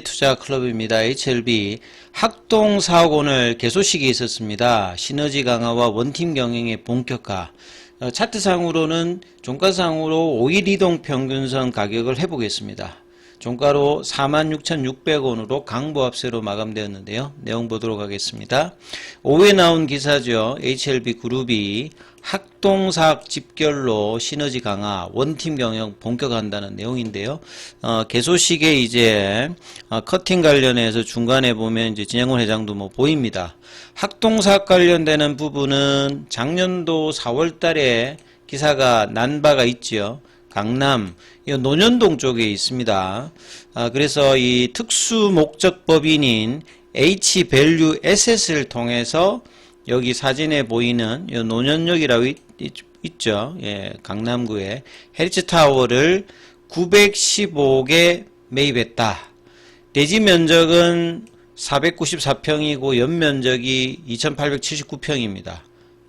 투자 클럽입니다. HLB 학동 사업 오늘 개소식이 있었습니다. 시너지 강화와 원팀 경영의 본격화. 차트상으로는 종가상으로 5일 이동 평균선 가격을 해보겠습니다. 종가로 46,600원으로 강보합세로 마감되었는데요. 내용 보도록 하겠습니다. 오후에 나온 기사죠. HLB 그룹이 학동사학 집결로 시너지 강화, 원팀 경영 본격화한다는 내용인데요. 개소식에 이제 커팅 관련해서 중간에 보면 이제 진양권 회장도 뭐 보입니다. 학동사학 관련되는 부분은 작년도 4월달에 기사가 난 바가 있죠. 강남 논현동 쪽에 있습니다. 그래서 이 특수 목적 법인인 H밸류 에셋을 통해서 여기 사진에 보이는 논현역이라고 있죠. 예, 강남구에 헬스타워를 915개 매입했다. 대지 면적은 494평이고 연면적이 2879평입니다.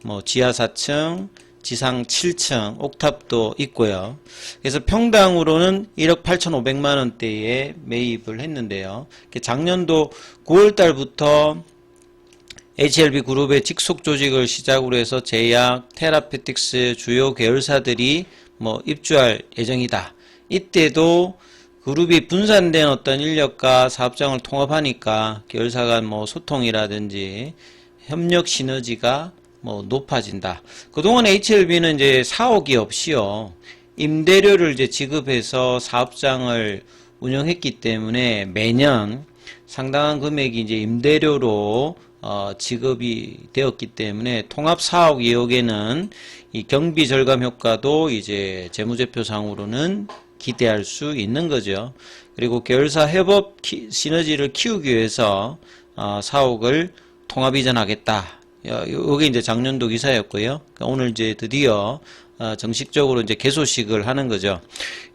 뭐 지하 4층, 지상 7층, 옥탑도 있고요. 그래서 평당으로는 1억 8,500만원대에 매입을 했는데요. 작년도 9월달부터 HLB 그룹의 직속 조직을 시작으로 해서 제약, 테라피틱스 주요 계열사들이 뭐 입주할 예정이다. 이때도 그룹이 분산된 어떤 인력과 사업장을 통합하니까 계열사 간 뭐 소통이라든지 협력 시너지가 뭐 높아진다. 그동안 HLB는 이제 사옥이 없이요. 임대료를 이제 지급해서 사업장을 운영했기 때문에 매년 상당한 금액이 이제 임대료로 지급이 되었기 때문에 통합 사옥 이역에는 이 경비 절감 효과도 이제 재무제표상으로는 기대할 수 있는 거죠. 그리고 계열사 협업 시너지를 키우기 위해서 사옥을 통합 이전하겠다. 요게 이제 작년도 기사였고요. 오늘 이제 드디어 정식적으로 이제 개소식을 하는 거죠.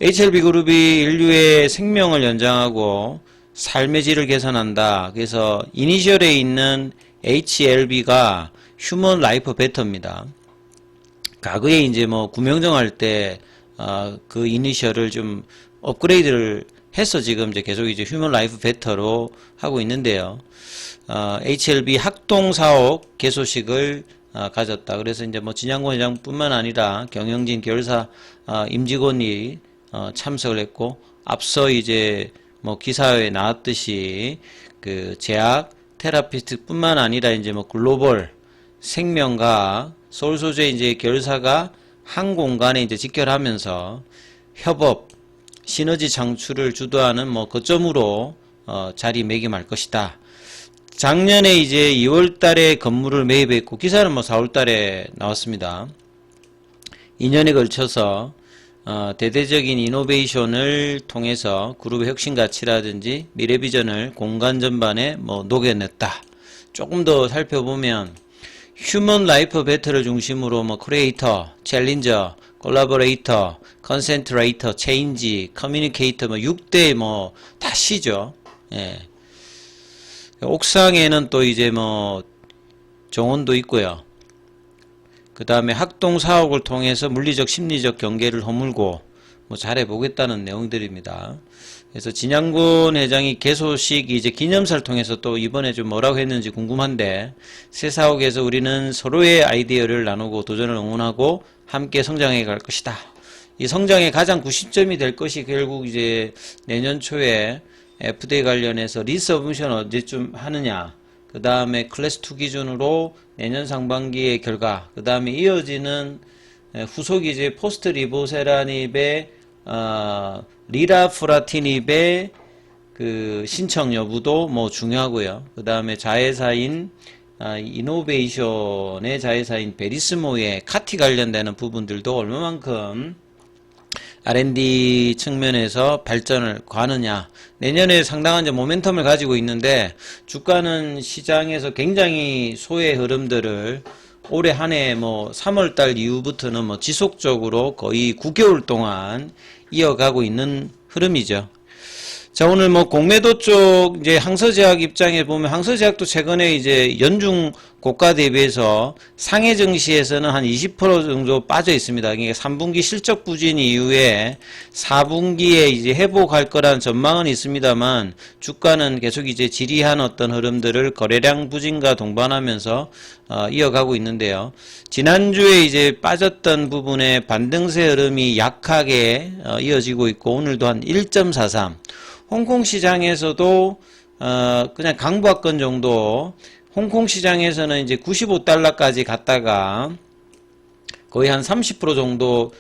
HLB 그룹이 인류의 생명을 연장하고 삶의 질을 개선한다. 그래서 이니셜에 있는 HLB가 휴먼 라이프 베터입니다. 과거에 이제 뭐 구명정할 때 그 이니셜을 좀 업그레이드를 해서 지금 이제 계속 이제 휴먼 라이프 베터로 하고 있는데요. HLB 학동 사옥 개소식을 가졌다. 그래서 이제 뭐 진양권 회장뿐만 아니라 경영진 계열사 임직원이 참석을 했고, 앞서 이제 뭐 기사에 나왔듯이 그 제약, 테라피스트뿐만 아니라 이제 뭐 글로벌 생명과 서울 소재 이제 계열사가 한 공간에 이제 직결하면서 협업, 시너지 창출을 주도하는 뭐 거점으로 자리매김할 것이다. 작년에 이제 2월 달에 건물을 매입했고, 기사는 뭐 4월 달에 나왔습니다. 2년에 걸쳐서 대대적인 이노베이션을 통해서 그룹의 혁신 가치라든지 미래 비전을 공간 전반에 뭐 녹여냈다. 조금 더 살펴보면 휴먼 라이프 베터를 중심으로 뭐 크리에이터, 챌린저, 콜라보레이터, 컨센트레이터, 체인지, 커뮤니케이터 뭐 6대 뭐 다 C죠. 예. 옥상에는 또 이제 뭐 정원도 있고요. 그 다음에 학동 사옥을 통해서 물리적 심리적 경계를 허물고 뭐 잘해보겠다는 내용들입니다. 그래서 진양권 회장이 개소식 이제 기념사를 통해서 또 이번에 좀 뭐라고 했는지 궁금한데, 새 사옥에서 우리는 서로의 아이디어를 나누고 도전을 응원하고 함께 성장해 갈 것이다. 이 성장의 가장 구심점이 될 것이 결국 이제 내년 초에 FDA 관련해서 리서브미션 언제쯤 하느냐, 그 다음에 클래스2 기준으로 내년 상반기의 결과, 그 다음에 이어지는 후속이 이제 포스트 리보세라닙의 리라프라티닙의 그 신청 여부도 뭐 중요하고요. 그 다음에 자회사인 이노베이션의 자회사인 베리스모의 카티 관련되는 부분들도 얼마만큼 R&D 측면에서 발전을 가느냐. 내년에 상당한 이제 모멘텀을 가지고 있는데, 주가는 시장에서 굉장히 소의 흐름들을 올해 한 해 뭐 3월달 이후부터는 뭐 지속적으로 거의 9개월 동안 이어가고 있는 흐름이죠. 자, 오늘 뭐 공매도 쪽 이제 항서제약 입장에 보면, 항서제약도 최근에 이제 연중 고가 대비해서 상해 증시에서는 한 20% 정도 빠져 있습니다. 그러니까 3분기 실적 부진 이후에 4분기에 이제 회복할 거란 전망은 있습니다만 주가는 계속 이제 지리한 어떤 흐름들을 거래량 부진과 동반하면서 이어가고 있는데요. 지난주에 이제 빠졌던 부분에 반등세 흐름이 약하게 이어지고 있고 오늘도 한 1.43. 홍콩 시장에서도 그냥 강보합권 정도, 홍콩 시장에서는 이제 95달러까지 갔다가 거의 한 30% 정도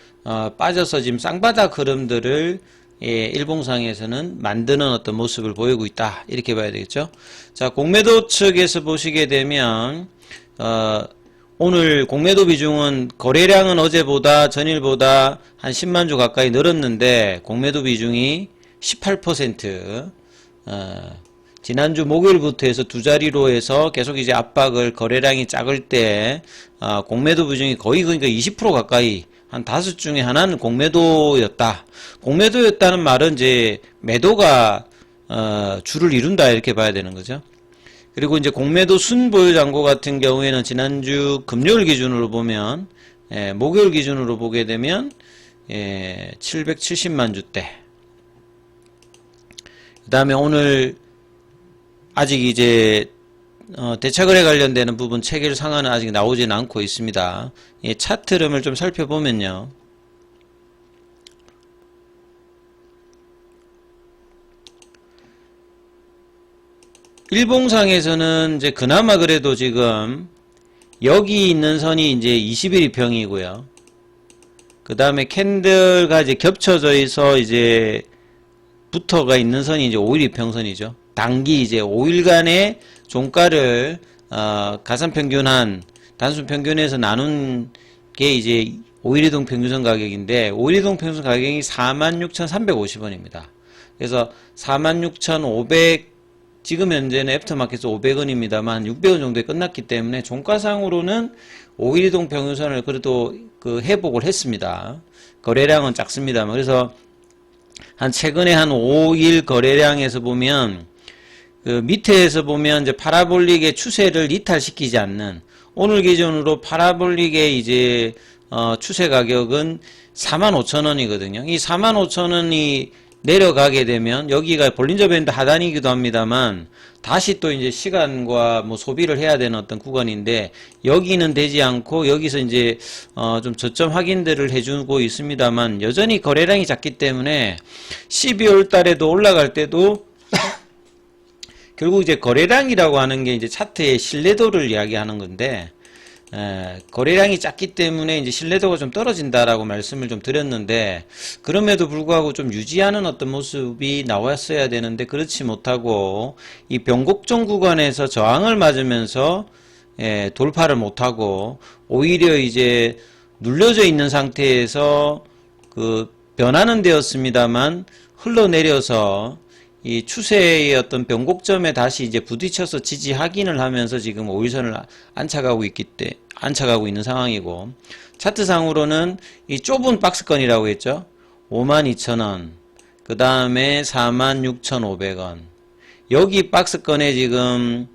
빠져서 지금 쌍바닥 흐름들을 일봉상에서는 만드는 어떤 모습을 보이고 있다. 이렇게 봐야 되겠죠. 자, 공매도 측에서 보시게 되면 오늘 공매도 비중은 거래량은 어제보다 전일보다 한 10만 주 가까이 늘었는데 공매도 비중이 18%. 지난주 목요일부터 해서 두 자리로 해서 계속 이제 압박을 거래량이 작을 때 공매도 비중이 거의 그러니까 20% 가까이 한 5 중에 하나는 공매도였다. 공매도였다는 말은 이제 매도가 주를 이룬다 이렇게 봐야 되는 거죠. 그리고 이제 공매도 순보유 잔고 같은 경우에는 지난주 금요일 기준으로 보면 목요일 기준으로 보게 되면 770만 주대. 그 다음에 오늘 아직 이제 대차거래 관련되는 부분 체결 상한은 아직 나오지는 않고 있습니다. 차트 흐름을 좀 살펴보면요. 일봉상에서는 이제 그나마 그래도 지금 여기 있는 선이 이제 21일평이고요. 그 다음에 캔들과 이제 겹쳐져 있어 이제 부터가 있는 선이 이제 5일이평선이죠. 단기 이제 5일간의 종가를 가산평균한 단순평균에서 나눈 게 이제 5일이동 평균선 가격인데 5일이동 평균선 가격이 46,350원입니다. 그래서 46,500 지금 현재는 애프터마켓에서 500원입니다만 600원 정도에 끝났기 때문에 종가상으로는 5일이동 평균선을 그래도 회복을 했습니다. 거래량은 작습니다만 그래서 한 최근에 한 5일 거래량에서 보면 밑에에서 보면 이제 파라볼릭의 추세를 이탈시키지 않는 오늘 기준으로 파라볼릭의 이제 추세 가격은 45,000원이거든요. 이 45,000원이 내려가게 되면 여기가 볼린저 밴드 하단이기도 합니다만 다시 또 이제 시간과 뭐 소비를 해야 되는 어떤 구간인데 여기는 되지 않고 여기서 이제 좀 저점 확인들을 해주고 있습니다만 여전히 거래량이 작기 때문에 12월 달에도 올라갈 때도 결국 이제 거래량이라고 하는 게 이제 차트의 신뢰도를 이야기하는 건데 거래량이 작기 때문에 이제 신뢰도가 좀 떨어진다라고 말씀을 좀 드렸는데 그럼에도 불구하고 좀 유지하는 어떤 모습이 나왔어야 되는데 그렇지 못하고 이 변곡점 구간에서 저항을 맞으면서 돌파를 못하고 오히려 이제 눌려져 있는 상태에서 변화는 되었습니다만 흘러내려서 이 추세의 어떤 변곡점에 다시 이제 부딪혀서 지지 확인을 하면서 지금 5일선을 안착하고 있는 상황이고 차트상으로는 이 좁은 박스권이라고 했죠. 52,000원 그 다음에 46,500원 여기 박스권에 지금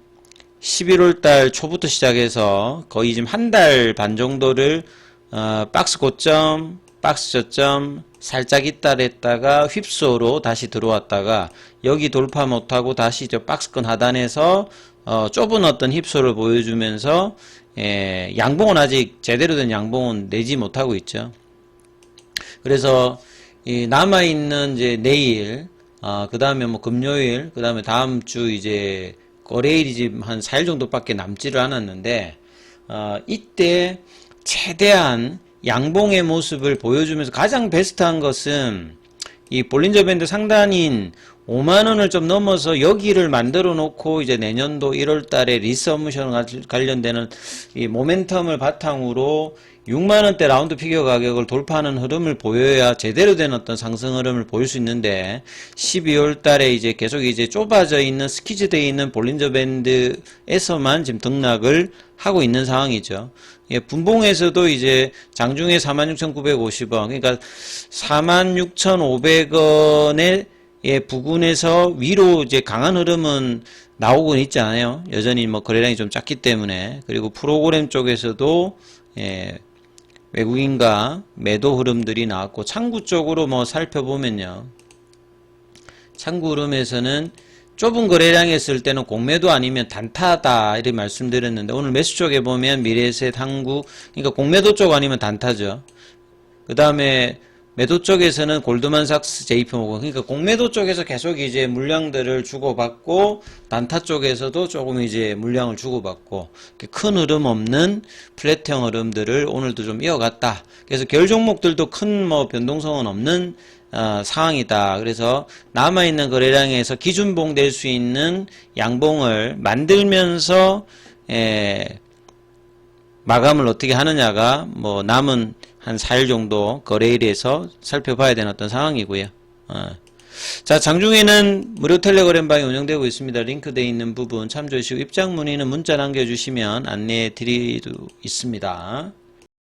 11월달 초부터 시작해서 거의 지금 한 달 반 정도를 박스 고점 박스 저점 살짝 있다랬다가 휩소로 다시 들어왔다가 여기 돌파 못하고 다시 저 박스권 하단에서 좁은 어떤 휩소를 보여주면서 양봉은 아직 제대로 된 양봉은 내지 못하고 있죠. 그래서 이 남아있는 이제 내일 그 다음에 뭐 금요일 그 다음에 다음 주 이제 거래일이 지금 한 4일 정도밖에 남지를 않았는데 이때 최대한 양봉의 모습을 보여주면서 가장 베스트한 것은 이 볼린저 밴드 상단인 5만원을 좀 넘어서 여기를 만들어 놓고 이제 내년도 1월 달에 리서브션 관련되는 이 모멘텀을 바탕으로 6만원대 라운드 피겨 가격을 돌파하는 흐름을 보여야 제대로 된 어떤 상승 흐름을 보일 수 있는데 12월 달에 이제 계속 이제 좁아져 있는 스키즈되어 있는 볼린저 밴드에서만 지금 등락을 하고 있는 상황이죠. 분봉에서도 이제 장중에 46,950원 그러니까 46,500원에 부근에서 위로 이제 강한 흐름은 나오곤 있지 않아요. 여전히 뭐 거래량이 좀 작기 때문에. 그리고 프로그램 쪽에서도 외국인과 매도 흐름들이 나왔고, 창구 쪽으로 뭐 살펴보면요. 창구 흐름에서는 좁은 거래량 했을 때는 공매도 아니면 단타다 이렇게 말씀드렸는데, 오늘 매수 쪽에 보면 미래에셋, 한국, 그러니까 공매도 쪽 아니면 단타죠. 그 다음에 매도 쪽에서는 골드만삭스, JP모건, 그러니까 공매도 쪽에서 계속 이제 물량들을 주고받고, 단타 쪽에서도 조금 이제 물량을 주고받고, 큰 흐름 없는 플랫형 흐름들을 오늘도 좀 이어갔다. 그래서 결 종목들도 큰 뭐 변동성은 없는 상황이다. 그래서 남아있는 거래량에서 기준봉 될 수 있는 양봉을 만들면서 마감을 어떻게 하느냐가 뭐 남은 한 4일 정도 거래일에서 살펴봐야 되는 어떤 상황이고요. 자, 장중에는 무료 텔레그램방이 운영되고 있습니다. 링크되어 있는 부분 참조해 주시고, 입장 문의는 문자 남겨주시면 안내해 드리도 있습니다.